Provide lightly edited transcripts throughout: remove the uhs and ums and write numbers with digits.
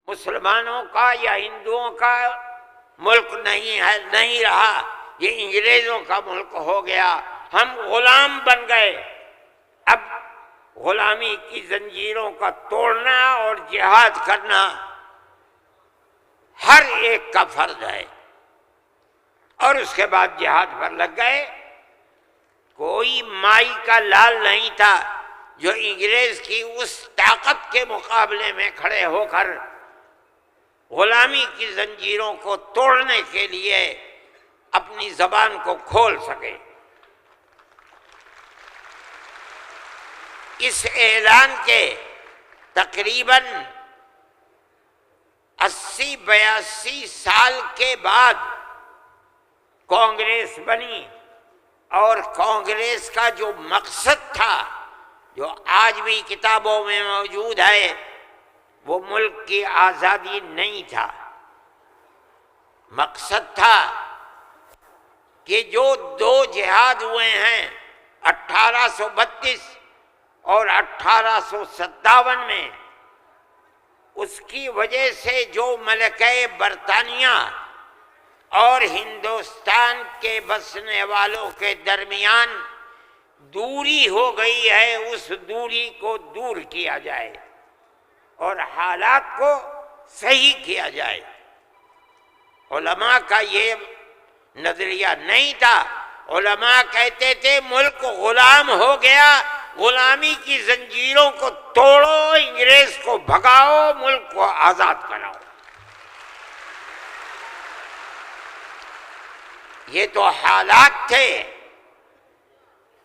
مسلمانوں کا یا ہندوؤں کا ملک نہیں ہے، نہیں رہا، یہ انگریزوں کا ملک ہو گیا، ہم غلام بن گئے۔ اب غلامی کی زنجیروں کا توڑنا اور جہاد کرنا ہر ایک کا فرض ہے، اور اس کے بعد جہاد پر لگ گئے۔ کوئی مائی کا لال نہیں تھا جو انگریز کی اس طاقت کے مقابلے میں کھڑے ہو کر غلامی کی زنجیروں کو توڑنے کے لیے اپنی زبان کو کھول سکے۔ اس اعلان کے تقریباً 80-82 سال کے بعد کانگریس بنی، اور کانگریس کا جو مقصد تھا، جو آج بھی کتابوں میں موجود ہے، وہ ملک کی آزادی نہیں تھا۔ مقصد تھا کہ جو دو جہاد ہوئے ہیں 1832 اور 1857 میں، اس کی وجہ سے جو ملکہ برطانیہ اور ہندوستان کے بسنے والوں کے درمیان دوری ہو گئی ہے، اس دوری کو دور کیا جائے اور حالات کو صحیح کیا جائے۔ علماء کا یہ نظریہ نہیں تھا۔ علماء کہتے تھے ملک غلام ہو گیا، غلامی کی زنجیروں کو توڑو، انگریز کو بھگاؤ، ملک کو آزاد کراؤ۔ یہ تو حالات تھے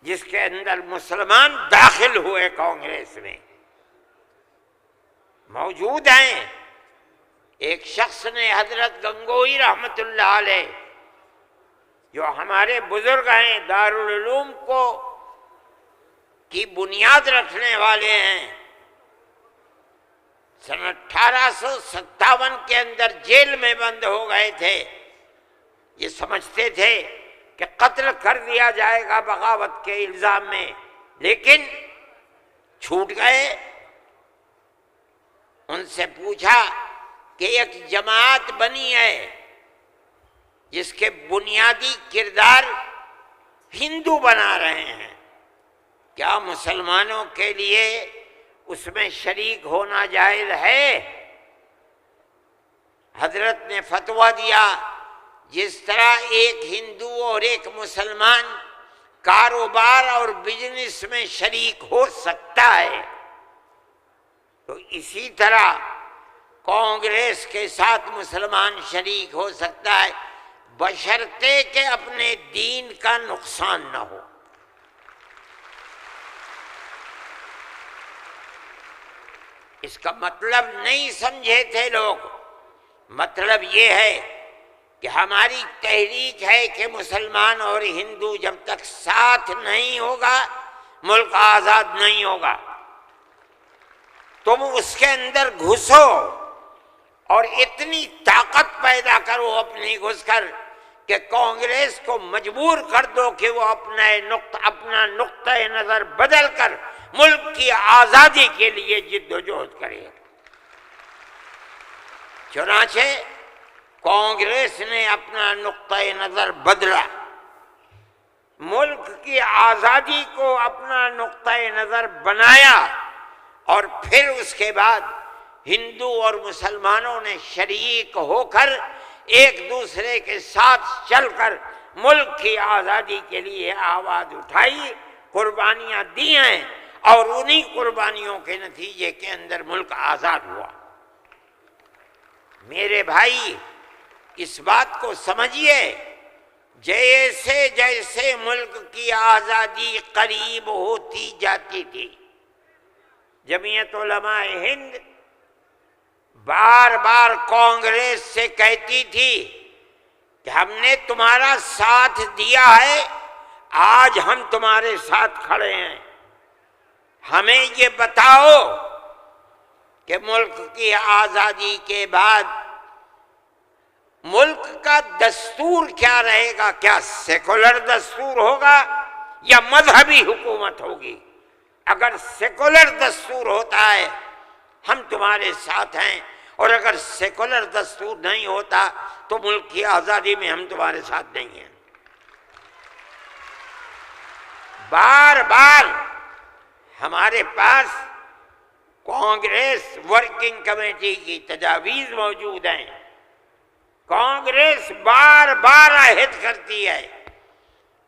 جس کے اندر مسلمان داخل ہوئے کانگریس میں۔ موجود ہیں، ایک شخص نے حضرت گنگوئی رحمت اللہ علیہ، جو ہمارے بزرگ ہیں، دارالعلوم کو کی بنیاد رکھنے والے ہیں، سن 1857 کے اندر جیل میں بند ہو گئے تھے۔ یہ سمجھتے تھے کہ قتل کر دیا جائے گا بغاوت کے الزام میں، لیکن چھوٹ گئے۔ ان سے پوچھا کہ ایک جماعت بنی ہے جس کے بنیادی کردار ہندو بنا رہے ہیں، کیا مسلمانوں کے لیے اس میں شریک ہونا جائز ہے؟ حضرت نے فتویٰ دیا، جس طرح ایک ہندو اور ایک مسلمان کاروبار اور بزنس میں شریک ہو سکتا ہے، تو اسی طرح کانگریس کے ساتھ مسلمان شریک ہو سکتا ہے، بشرطے کہ اپنے دین کا نقصان نہ ہو۔ اس کا مطلب نہیں سمجھے تھے لوگ۔ مطلب یہ ہے کہ ہماری تحریک ہے کہ مسلمان اور ہندو جب تک ساتھ نہیں ہوگا، ملک آزاد نہیں ہوگا۔ تم اس کے اندر گھسو اور اتنی طاقت پیدا کرو اپنی گھس کر کہ کانگریس کو مجبور کر دو کہ وہ اپنا نقطہ نظر بدل کر ملک کی آزادی کے لیے جد و جہد کرے۔ چنانچہ کانگریس نے اپنا نقطہ نظر بدلا، ملک کی آزادی کو اپنا نقطہ نظر بنایا، اور پھر اس کے بعد ہندو اور مسلمانوں نے شریک ہو کر ایک دوسرے کے ساتھ چل کر ملک کی آزادی کے لیے آواز اٹھائی، قربانیاں دی ہیں، اور انہی قربانیوں کے نتیجے کے اندر ملک آزاد ہوا۔ میرے بھائی، اس بات کو سمجھیے، جیسے جیسے ملک کی آزادی قریب ہوتی جاتی تھی، جمعیت علماء ہند بار بار کانگریس سے کہتی تھی کہ ہم نے تمہارا ساتھ دیا ہے، آج ہم تمہارے ساتھ کھڑے ہیں، ہمیں یہ بتاؤ کہ ملک کی آزادی کے بعد ملک کا دستور کیا رہے گا؟ کیا سیکولر دستور ہوگا یا مذہبی حکومت ہوگی؟ اگر سیکولر دستور ہوتا ہے ہم تمہارے ساتھ ہیں، اور اگر سیکولر دستور نہیں ہوتا تو ملک کی آزادی میں ہم تمہارے ساتھ نہیں ہیں۔ بار بار ہمارے پاس کانگریس ورکنگ کمیٹی کی تجاویز موجود ہیں۔ کانگریس بار بار عہد کرتی ہے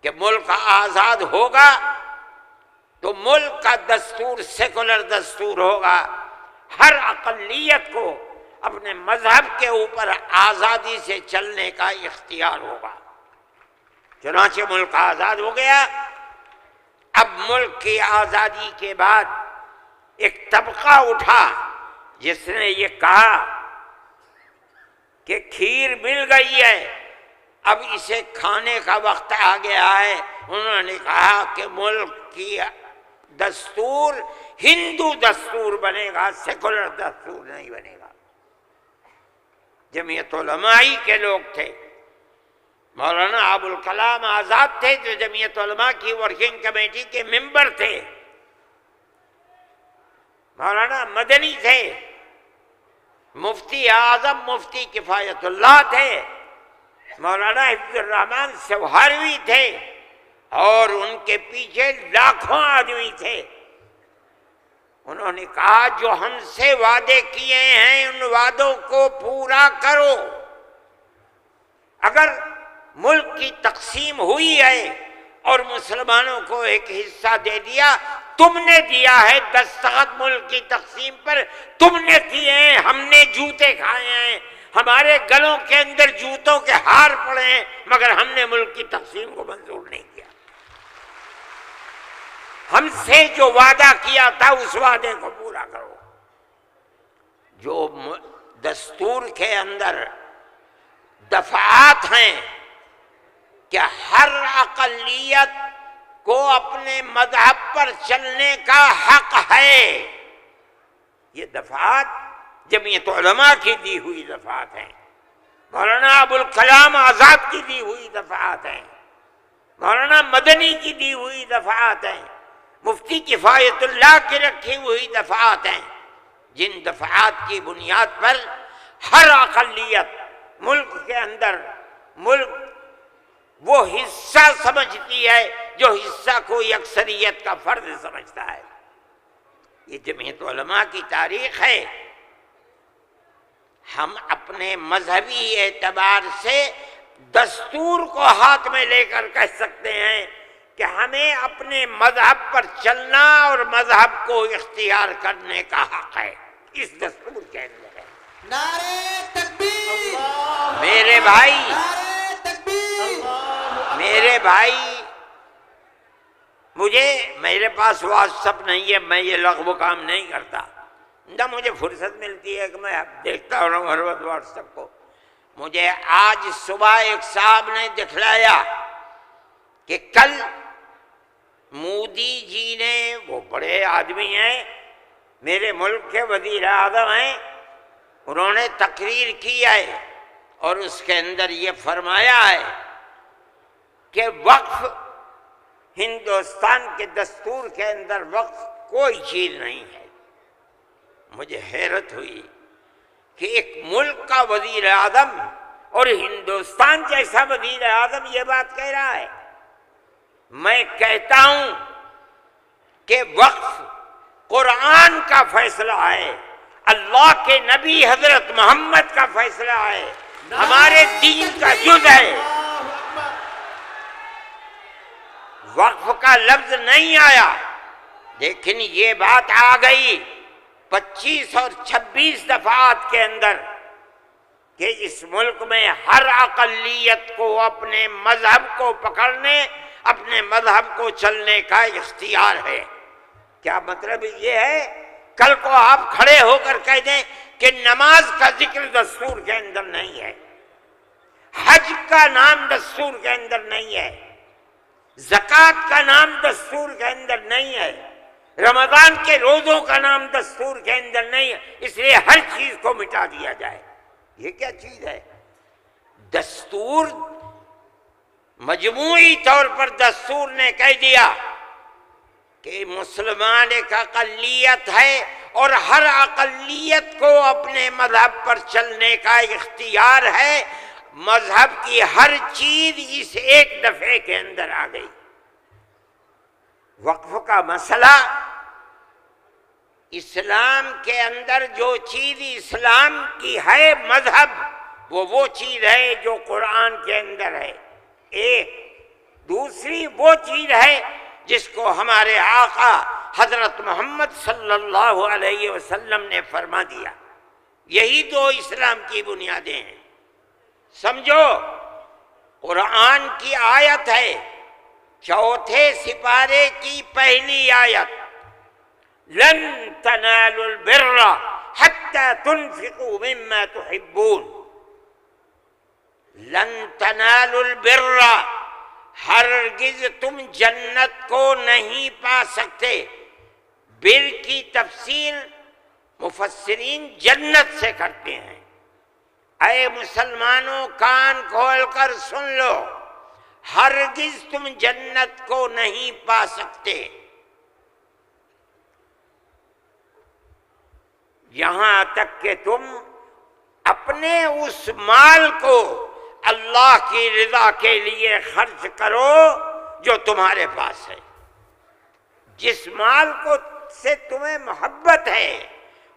کہ ملک آزاد ہوگا تو ملک کا دستور سیکولر دستور ہوگا، ہر اقلیت کو اپنے مذہب کے اوپر آزادی سے چلنے کا اختیار ہوگا۔ چنانچہ ملک آزاد ہو گیا۔ اب ملک کی آزادی کے بعد ایک طبقہ اٹھا جس نے یہ کہا کہ کھیر مل گئی ہے، اب اسے کھانے کا وقت آ گیا ہے۔ انہوں نے کہا کہ ملک کی دستور ہندو دستور بنے گا، سیکولر دستور نہیں بنے گا۔ جمعیت علماء کے لوگ تھے، مولانا ابوالکلام آزاد تھے جو جمعیت علماء کی ورکنگ کمیٹی کے ممبر تھے، مولانا مدنی تھے، مفتی اعظم مفتی کفایت اللہ تھے، مولانا حفظ الرحمن سوہروی تھے، اور ان کے پیچھے لاکھوں آدمی تھے۔ انہوں نے کہا جو ہم سے وعدے کیے ہیں ان وعدوں کو پورا کرو۔ اگر ملک کی تقسیم ہوئی ہے اور مسلمانوں کو ایک حصہ دے دیا، تم نے دیا ہے دستخط ملک کی تقسیم پر، تم نے کیے ہیں، ہم نے جوتے کھائے ہیں، ہمارے گلوں کے اندر جوتوں کے ہار پڑے ہیں، مگر ہم نے ملک کی تقسیم کو منظور نہیں کیا۔ ہم سے جو وعدہ کیا تھا اس وعدے کو پورا کرو۔ جو دستور کے اندر دفعات ہیں کہ ہر اقلیت کو اپنے مذہب پر چلنے کا حق ہے، یہ دفعات جمعیت علماء کی دی ہوئی دفعات ہیں، مولانا ابوالکلام آزاد کی دی ہوئی دفعات ہیں، مولانا مدنی کی دی ہوئی دفعات ہیں، مفتی کفایت اللہ کی رکھی ہوئی دفعات ہیں، جن دفعات کی بنیاد پر ہر اقلیت ملک کے اندر ملک وہ حصہ سمجھتی ہے جو حصہ کوئی اکثریت کا فرد سمجھتا ہے۔ یہ جمعیت علماء کی تاریخ ہے۔ ہم اپنے مذہبی اعتبار سے دستور کو ہاتھ میں لے کر کہہ سکتے ہیں کہ ہمیں اپنے مذہب پر چلنا اور مذہب کو اختیار کرنے کا حق ہے، اس دستور کے اندر ہے۔ نعرہ تکبیر! میرے بھائی، نعرہ تکبیر! میرے بھائی، میرے پاس واٹس ایپ نہیں ہے، میں یہ لغو کام نہیں کرتا، نہ مجھے فرصت ملتی ہے کہ میں دیکھتا رہوں ہر وقت واٹس ایپ کو۔ مجھے آج صبح ایک صاحب نے دکھلایا کہ کل مودی جی نے، وہ بڑے آدمی ہیں، میرے ملک کے وزیر اعظم ہیں، انہوں نے تقریر کی ہے اور اس کے اندر یہ فرمایا ہے کہ وقف ہندوستان کے دستور کے اندر وقف کوئی چیز نہیں ہے۔ مجھے حیرت ہوئی کہ ایک ملک کا وزیر اعظم اور ہندوستان جیسا وزیر اعظم یہ بات کہہ رہا ہے۔ میں کہتا ہوں کہ وقف قرآن کا فیصلہ ہے، اللہ کے نبی حضرت محمد کا فیصلہ ہے، ہمارے دین کا جز ہے۔ وقف کا لفظ نہیں آیا، لیکن یہ بات آ گئی 25 اور 26 دفعات کے اندر کہ اس ملک میں ہر اقلیت کو اپنے مذہب کو پکڑنے، اپنے مذہب کو چلنے کا اختیار ہے۔ کیا مطلب یہ ہے کل کو آپ کھڑے ہو کر کہہ دیں کہ نماز کا ذکر دستور کے اندر نہیں ہے، حج کا نام دستور کے اندر نہیں ہے، زکوٰۃ کا نام دستور کے اندر نہیں ہے، رمضان کے روزوں کا نام دستور کے اندر نہیں ہے، اس لیے ہر چیز کو مٹا دیا جائے۔ یہ کیا چیز ہے؟ دستور مجموعی طور پر دستور نے کہہ دیا کہ مسلمان ایک اقلیت ہے اور ہر اقلیت کو اپنے مذہب پر چلنے کا اختیار ہے۔ مذہب کی ہر چیز اس ایک دفعے کے اندر آ گئی۔ وقف کا مسئلہ، اسلام کے اندر جو چیز اسلام کی ہے مذہب، وہ چیز ہے جو قرآن کے اندر ہے ایک۔ دوسری وہ چیز ہے جس کو ہمارے آقا حضرت محمد صلی اللہ علیہ وسلم نے فرما دیا۔ یہی دو اسلام کی بنیادیں ہیں۔ سمجھو، قرآن کی آیت ہے، چوتھے سپارے کی پہلی آیت، لن تنالوا البر حتى تنفقوا مما تحبون۔ لن تنالوا البر، ہرگز تم جنت کو نہیں پا سکتے۔ بر کی تفسیر مفسرین جنت سے کرتے ہیں۔ اے مسلمانوں، کان کھول کر سن لو، ہرگز تم جنت کو نہیں پا سکتے یہاں تک کہ تم اپنے اس مال کو اللہ کی رضا کے لیے خرچ کرو جو تمہارے پاس ہے۔ جس مال کو سے تمہیں محبت ہے،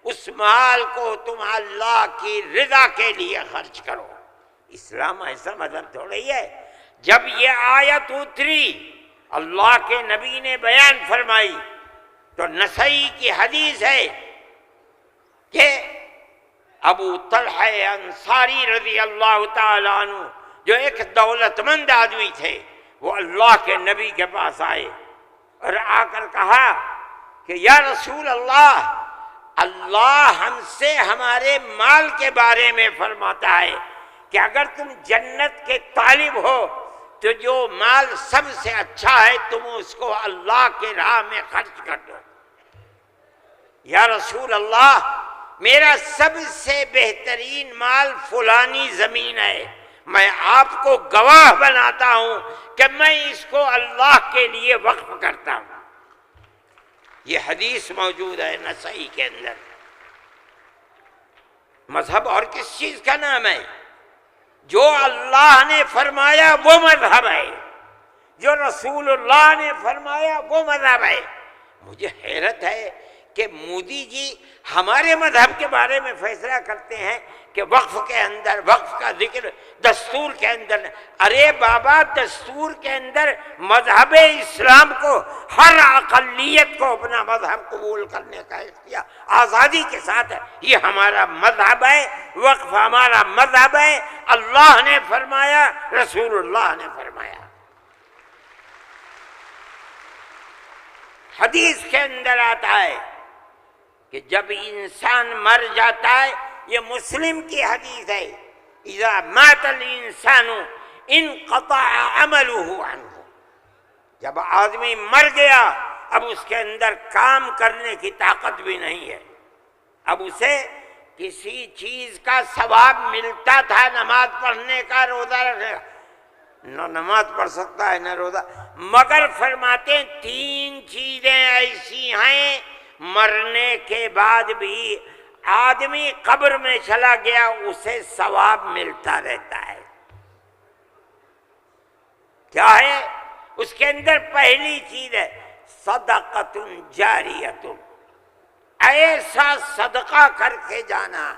اس مال کو تم اللہ کی رضا کے لیے خرچ کرو۔ اسلام ایسا مذہب تھوڑی ہے۔ جب یہ آیت اتری، اللہ کے نبی نے بیان فرمائی، تو نسائی کی حدیث ہے کہ ابو طلحہ انصاری رضی اللہ تعالیٰ عنہ، جو ایک دولت مند آدمی تھے، وہ اللہ کے نبی کے پاس آئے اور آ کر کہا کہ یا رسول اللہ، اللہ ہم سے ہمارے مال کے بارے میں فرماتا ہے کہ اگر تم جنت کے طالب ہو تو جو مال سب سے اچھا ہے تم اس کو اللہ کے راہ میں خرچ کر دو۔ یا رسول اللہ، میرا سب سے بہترین مال فلانی زمین ہے، میں آپ کو گواہ بناتا ہوں کہ میں اس کو اللہ کے لیے وقف کرتا ہوں۔ یہ حدیث موجود ہے نسائی کے اندر۔ مذہب اور کس چیز کا نام ہے؟ جو اللہ نے فرمایا وہ مذہب ہے، جو رسول اللہ نے فرمایا وہ مذہب ہے۔ مجھے حیرت ہے کہ مودی جی ہمارے مذہب کے بارے میں فیصلہ کرتے ہیں کہ وقف کے اندر، وقف کا ذکر دستور کے اندر۔ ارے بابا، دستور کے اندر مذہب اسلام کو، ہر اقلیت کو اپنا مذہب قبول کرنے کا اختیار آزادی کے ساتھ ہے۔ یہ ہمارا مذہب ہے، وقف ہمارا مذہب ہے۔ اللہ نے فرمایا، رسول اللہ نے فرمایا۔ حدیث کے اندر آتا ہے کہ جب انسان مر جاتا ہے، یہ مسلم کی حدیث ہے، اذا مات الانسان انقطع عمله عنه۔ جب آدمی مر گیا، اب اس کے اندر کام کرنے کی طاقت بھی نہیں ہے۔ اب اسے کسی چیز کا ثواب ملتا تھا، نماز پڑھنے کا، روزہ رکھنے کا، نہ نماز پڑھ سکتا ہے نہ روزہ، مگر فرماتے ہیں تین چیزیں ایسی ہیں مرنے کے بعد بھی آدمی قبر میں چلا گیا اسے ثواب ملتا رہتا ہے۔ کیا ہے؟ اس کے اندر پہلی چیز ہے صدقۃ جاریۃ، ایسا صدقہ کر کے جانا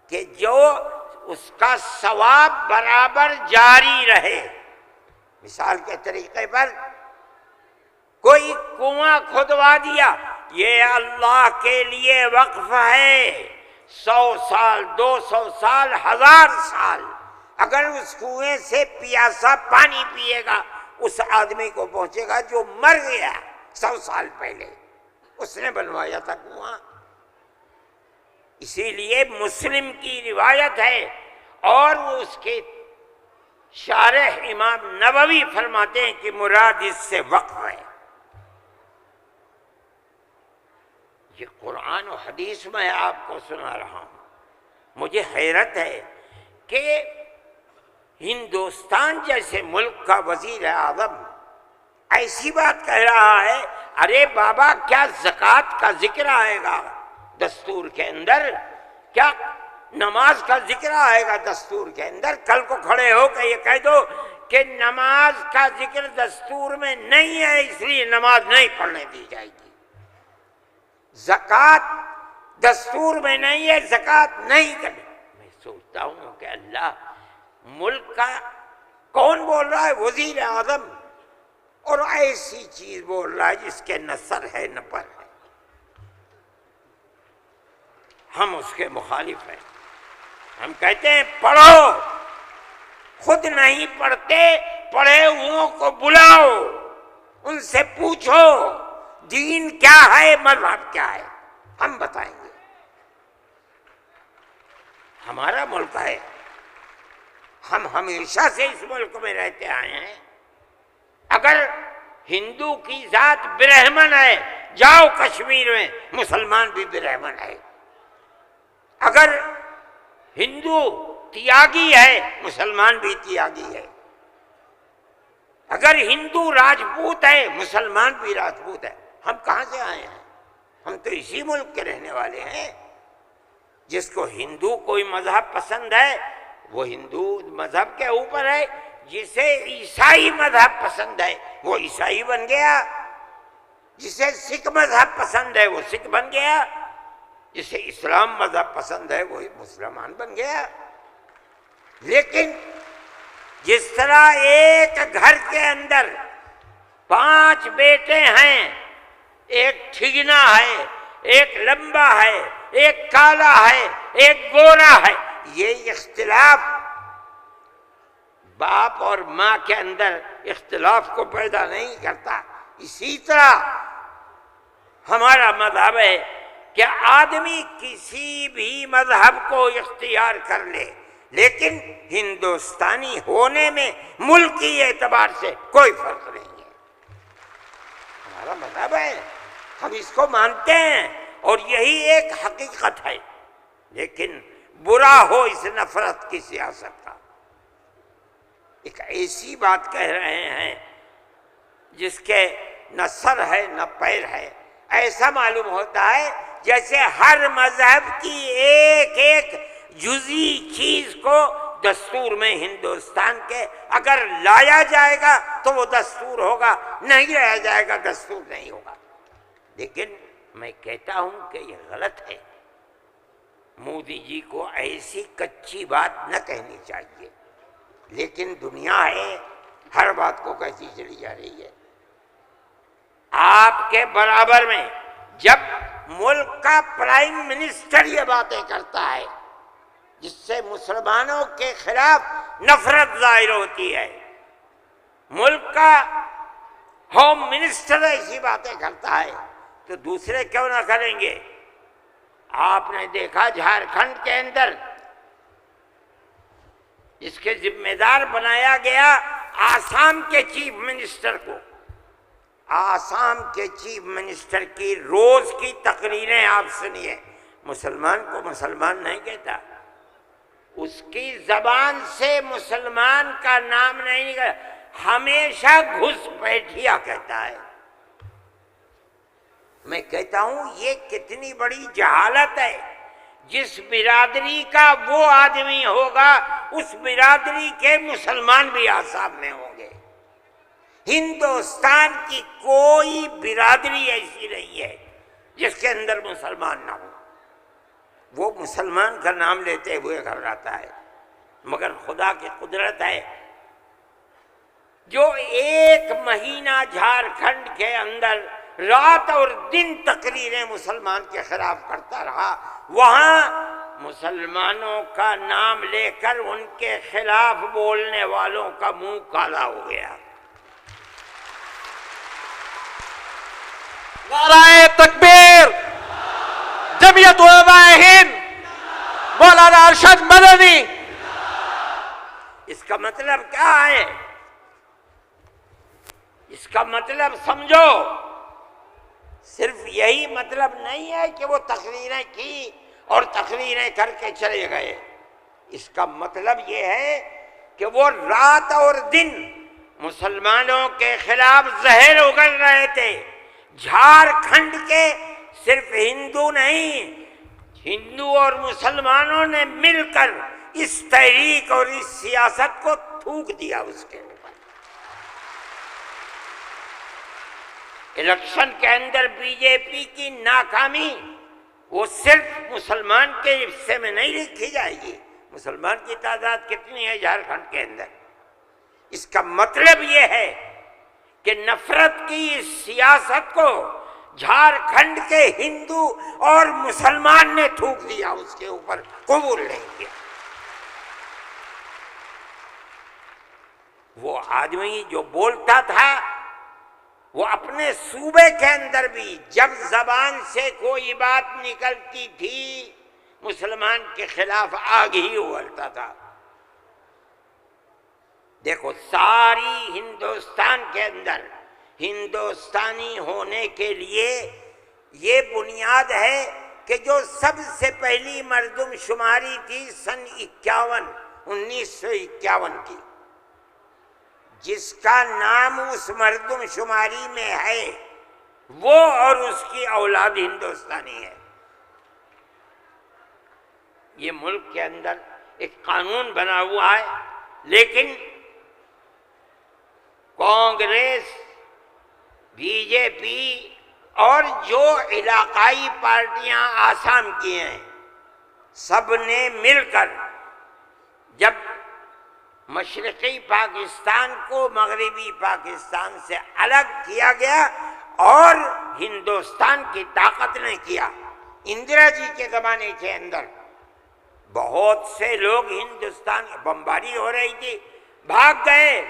کہ جو اس کا ثواب برابر جاری رہے۔ مثال کے طریقے پر کوئی کنواں کھدوا دیا، یہ اللہ کے لیے وقف ہے، 100 سال، 200 سال، 1000 سال اگر اس کنویں سے پیاسا پانی پیے گا اس آدمی کو پہنچے گا جو مر گیا 100 سال پہلے، اس نے بنوایا تھا کنواں۔ اسی لیے مسلم کی روایت ہے اور وہ اس کے شارح امام نووی فرماتے ہیں کہ مراد اس سے وقف ہے۔ یہ قرآن و حدیث میں آپ کو سنا رہا ہوں۔ مجھے حیرت ہے کہ ہندوستان جیسے ملک کا وزیر اعظم ایسی بات کہہ رہا ہے ارے بابا کیا زکوٰۃ کا ذکر آئے گا دستور کے اندر؟ کیا نماز کا ذکر آئے گا دستور کے اندر؟ کل کو کھڑے ہو کے یہ کہہ دو کہ نماز کا ذکر دستور میں نہیں ہے اس لیے نماز نہیں پڑھنے دی جائے گی، زکوٰۃ دستور میں نہیں ہے زکوٰۃ نہیں کرنی۔ میں سوچتا ہوں کہ اللہ، ملک کا کون بول رہا ہے؟ وزیر اعظم، اور ایسی چیز بول رہا ہے جس کے نہ سر ہے نہ پر ہے۔ ہم اس کے مخالف ہیں، ہم کہتے ہیں پڑھو، خود نہیں پڑھتے، پڑھے ہوئوں کو بلاؤ، ان سے پوچھو دین کیا ہے، مذہب کیا ہے، ہم بتائیں گے۔ ہمارا ملک ہے، ہم ہمیشہ سے اس ملک میں رہتے آئے ہیں۔ اگر ہندو کی ذات برہمن ہے، جاؤ کشمیر میں مسلمان بھی برہمن ہے۔ اگر ہندو تیاگی ہے، مسلمان بھی تیاگی ہے۔ اگر ہندو راجپوت ہے، مسلمان بھی راجپوت ہے۔ ہم کہاں سے آئے ہیں؟ ہم تو اسی ملک کے رہنے والے ہیں۔ جس کو ہندو کوئی مذہب پسند ہے وہ ہندو مذہب کے اوپر ہے، جسے عیسائی مذہب پسند ہے وہ عیسائی بن گیا، جسے سکھ مذہب پسند ہے وہ سکھ بن گیا، جسے اسلام مذہب پسند ہے وہ مسلمان بن گیا۔ لیکن جس طرح ایک گھر کے اندر 5 بیٹے ہیں، ایک ٹھگنا ہے، ایک لمبا ہے، ایک کالا ہے، ایک گورا ہے، یہ اختلاف باپ اور ماں کے اندر اختلاف کو پیدا نہیں کرتا۔ اسی طرح ہمارا مذہب ہے کہ آدمی کسی بھی مذہب کو اختیار کر لے، لیکن ہندوستانی ہونے میں ملکی اعتبار سے کوئی فرق نہیں ہے۔ ہمارا مذہب ہے، ہم اس کو مانتے ہیں اور یہی ایک حقیقت ہے۔ لیکن برا ہو اس نفرت کی سیاست کا۔ ایک ایسی بات کہہ رہے ہیں جس کے نہ سر ہے نہ پیر ہے، ایسا معلوم ہوتا ہے جیسے ہر مذہب کی ایک ایک جزئی چیز کو دستور میں ہندوستان کے اگر لایا جائے گا تو وہ دستور ہوگا، نہیں لایا جائے گا دستور نہیں ہوگا۔ لیکن میں کہتا ہوں کہ یہ غلط ہے۔ مودی جی کو ایسی کچی بات نہ کہنی چاہیے، لیکن دنیا ہے، ہر بات کو کہتی چلی جا رہی ہے۔ آپ کے برابر میں جب ملک کا پرائم منسٹر یہ باتیں کرتا ہے جس سے مسلمانوں کے خلاف نفرت ظاہر ہوتی ہے، ملک کا ہوم منسٹر ایسی باتیں کرتا ہے تو دوسرے کیوں نہ کریں گے؟ آپ نے دیکھا جھارکھنڈ کے اندر اس کے ذمہ دار بنایا گیا آسام کے چیف منسٹر کو۔ آسام کے چیف منسٹر کی روز کی تقریریں آپ سنیے، مسلمان کو مسلمان نہیں کہتا، اس کی زبان سے مسلمان کا نام نہیں نکلا، ہمیشہ گھس بیٹھیا کہتا ہے۔ میں کہتا ہوں یہ کتنی بڑی جہالت ہے۔ جس برادری کا وہ آدمی ہوگا اس برادری کے مسلمان بھی آسام میں ہوں گے۔ ہندوستان کی کوئی برادری ایسی نہیں ہے جس کے اندر مسلمان نہ ہو۔ وہ مسلمان کا نام لیتے ہوئے گھبراتا ہے، مگر خدا کی قدرت ہے جو 1 مہینہ جھارکھنڈ کے اندر رات اور دن تقریریں مسلمان کے خلاف کرتا رہا، وہاں مسلمانوں کا نام لے کر ان کے خلاف بولنے والوں کا منہ کالا ہو گیا۔ نعرہ تکبیر، جمعیت علماء ہند، مولانا ارشد مدنی۔ اس کا مطلب کیا ہے؟ اس کا مطلب سمجھو، صرف یہی مطلب نہیں ہے کہ وہ تقریریں کی اور تقریریں کر کے چلے گئے۔ اس کا مطلب یہ ہے کہ وہ رات اور دن مسلمانوں کے خلاف زہر اگل رہے تھے، جھارکھنڈ کے صرف ہندو نہیں، ہندو اور مسلمانوں نے مل کر اس تحریک اور اس سیاست کو تھوک دیا اس کے اوپر۔ الیکشن کے اندر بی جے پی کی ناکامی وہ صرف مسلمان کے حصے میں نہیں لکھی جائے گی۔ مسلمان کی تعداد کتنی ہے جھارکھنڈ کے اندر؟ اس کا مطلب یہ ہے کہ نفرت کی اس سیاست کو جھارکھنڈ کے ہندو اور مسلمان نے تھوک دیا، اس کے اوپر قبول نہیں کیا۔ وہ آدمی جو بولتا تھا وہ اپنے صوبے کے اندر بھی جب زبان سے کوئی بات نکلتی تھی مسلمان کے خلاف آگ ہی اگلتا تھا۔ دیکھو ساری ہندوستان کے اندر ہندوستانی ہونے کے لیے یہ بنیاد ہے کہ جو سب سے پہلی مردم شماری تھی سن 1951 کی، جس کا نام اس مردم شماری میں ہے وہ اور اس کی اولاد ہندوستانی ہے۔ یہ ملک کے اندر ایک قانون بنا ہوا ہے، لیکن کانگریس، بی جے پی اور جو علاقائی پارٹیاں آسام کی ہیں سب نے مل کر جب مشرقی پاکستان کو مغربی پاکستان سے الگ کیا گیا اور ہندوستان کی طاقت نے کیا۔ اندرا جی کے زمانے کے اندر بہت سے لوگ ہندوستان بمباری ہو رہی تھی، بھاگ گئے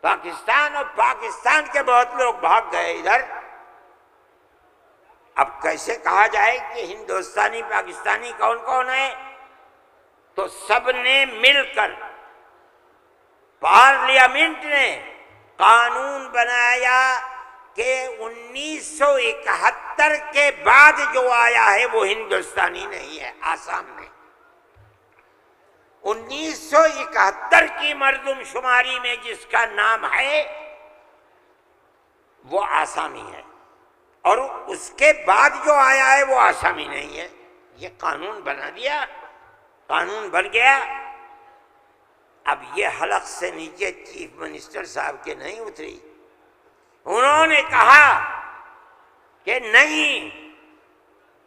پاکستان، اور پاکستان کے بہت لوگ بھاگ گئے ادھر۔ اب کیسے کہا جائے کہ ہندوستانی پاکستانی کون کون ہے؟ تو سب نے مل کر پارلیمنٹ نے قانون بنایا کہ 1971 کے بعد جو آیا ہے وہ ہندوستانی نہیں ہے۔ آسام میں 1971 کی مردم شماری میں جس کا نام ہے وہ آسامی ہے، اور اس کے بعد جو آیا ہے وہ آسامی نہیں ہے۔ یہ قانون بنا دیا، قانون بن گیا۔ اب یہ حلق سے نیچے چیف منسٹر صاحب کے نہیں اتری، انہوں نے کہا کہ نہیں،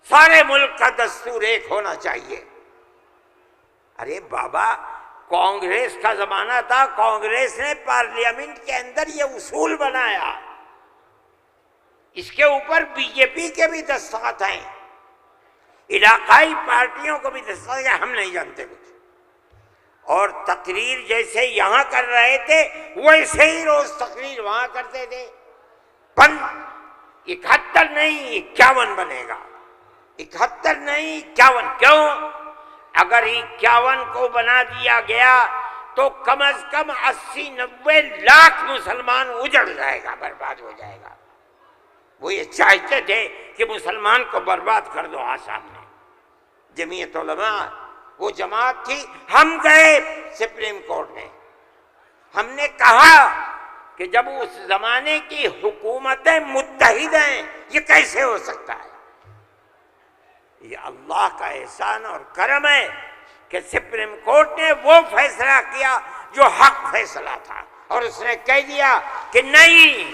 سارے ملک کا دستور ایک ہونا چاہیے۔ ارے بابا، کانگریس کا زمانہ تھا، کانگریس نے پارلیمنٹ کے اندر یہ اصول بنایا، اس کے اوپر بی جے پی کے بھی دستخط ہیں، علاقائی پارٹیوں کو بھی دستخط ہیں، ہم نہیں جانتے کچھ۔ اور تقریر جیسے یہاں کر رہے تھے ویسے ہی روز تقریر وہاں کرتے تھے۔ 71 نہیں 51 بنے گا، 71 نہیں 51۔ کیوں؟ اگر 51 کو بنا دیا گیا تو کم از کم 80-90 لاکھ مسلمان اجڑ جائے گا، برباد ہو جائے گا۔ وہ یہ چاہتے تھے کہ مسلمان کو برباد کر دو۔ آسام میں جمعیت علماء وہ جماعت تھی، ہم گئے سپریم کورٹ میں، ہم نے کہا کہ جب اس زمانے کی حکومتیں متحد ہیں یہ کیسے ہو سکتا ہے؟ یہ اللہ کا احسان اور کرم ہے کہ سپریم کورٹ نے وہ فیصلہ کیا جو حق فیصلہ تھا، اور اس نے کہہ دیا کہ نہیں،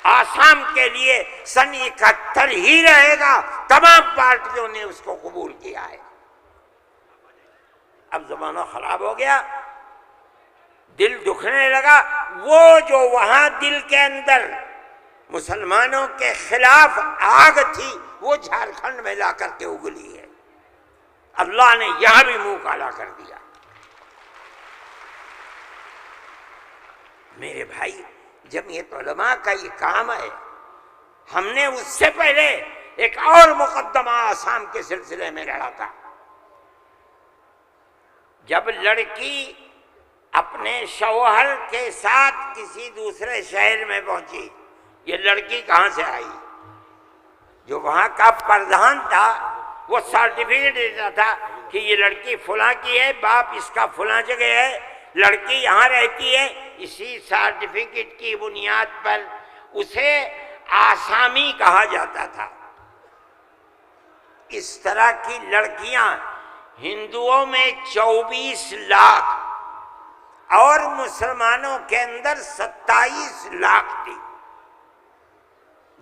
آسام کے لیے سن 71 ہی رہے گا۔ تمام پارٹیوں نے اس کو قبول کیا ہے۔ اب زمانہ خراب ہو گیا، دل دکھنے لگا۔ وہ جو وہاں دل کے اندر مسلمانوں کے خلاف آگ تھی وہ جھارکھنڈ میں لا کر کے اگلی ہے۔ اللہ نے یہاں بھی منہ کالا کر دیا۔ میرے بھائی، جمعیت علماء کا یہ کام ہے۔ ہم نے اس سے پہلے ایک اور مقدمہ آسام کے سلسلے میں لڑا تھا۔ جب لڑکی اپنے شوہر کے ساتھ کسی دوسرے شہر میں پہنچی، یہ لڑکی کہاں سے آئی؟ جو وہاں کا پردھان تھا وہ سرٹیفکیٹ دیتا تھا کہ یہ لڑکی فلاں کی ہے، باپ اس کا فلاں جگہ ہے، لڑکی یہاں رہتی ہے۔ اسی سرٹیفکیٹ کی بنیاد پر اسے آسامی کہا جاتا تھا۔ اس طرح کی لڑکیاں ہندوؤں میں 24 لاکھ اور مسلمانوں کے اندر 27 لاکھ تھی۔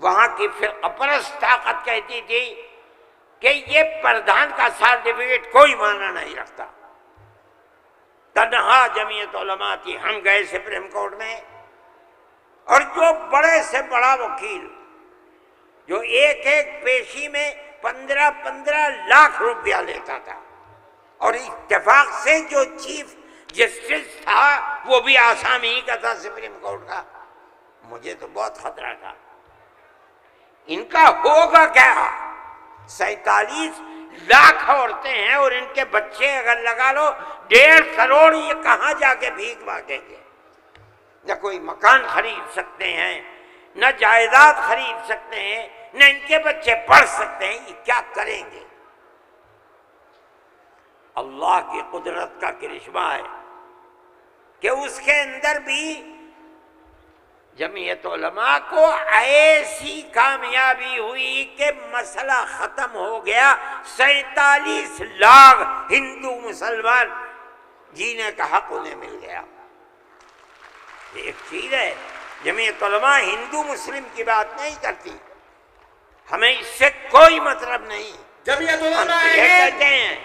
وہاں کی فرقہ پرست طاقت کہتی تھی کہ یہ پردھان کا سرٹیفکیٹ کوئی معنی نہیں رکھتا۔ تنہا جمعیت علماء تھی، ہم گئے سپریم کورٹ میں، اور جو بڑے سے بڑا وکیل جو ایک ایک پیشی میں 15 لاکھ روپیہ لیتا تھا، اور اتفاق سے جو چیف جسٹس تھا وہ بھی آسامی ہی کا تھا سپریم کورٹ کا۔ مجھے تو بہت خطرہ تھا، ان کا ہوگا کیا؟ 47 لاکھ عورتیں ہیں اور ان کے بچے اگر لگا لو 1.5 کروڑ، یہ کہاں جا کے بھیک مانگیں گے؟ نہ کوئی مکان خرید سکتے ہیں، نہ جائیداد خرید سکتے ہیں، نہ ان کے بچے پڑھ سکتے ہیں، یہ کیا کریں گے؟ اللہ کی قدرت کا کرشمہ ہے کہ اس کے اندر بھی جمعیت علماء کو ایسی کامیابی ہوئی کہ مسئلہ ختم ہو گیا۔ 47 لاکھ ہندو مسلمان جینے کا حق انہیں مل گیا۔ ایک چیز ہے، جمعیت علماء ہندو مسلم کی بات نہیں کرتی، ہمیں اس سے کوئی مطلب نہیں۔ جمعیت ہم علماء یہ ہند کہتے ہیں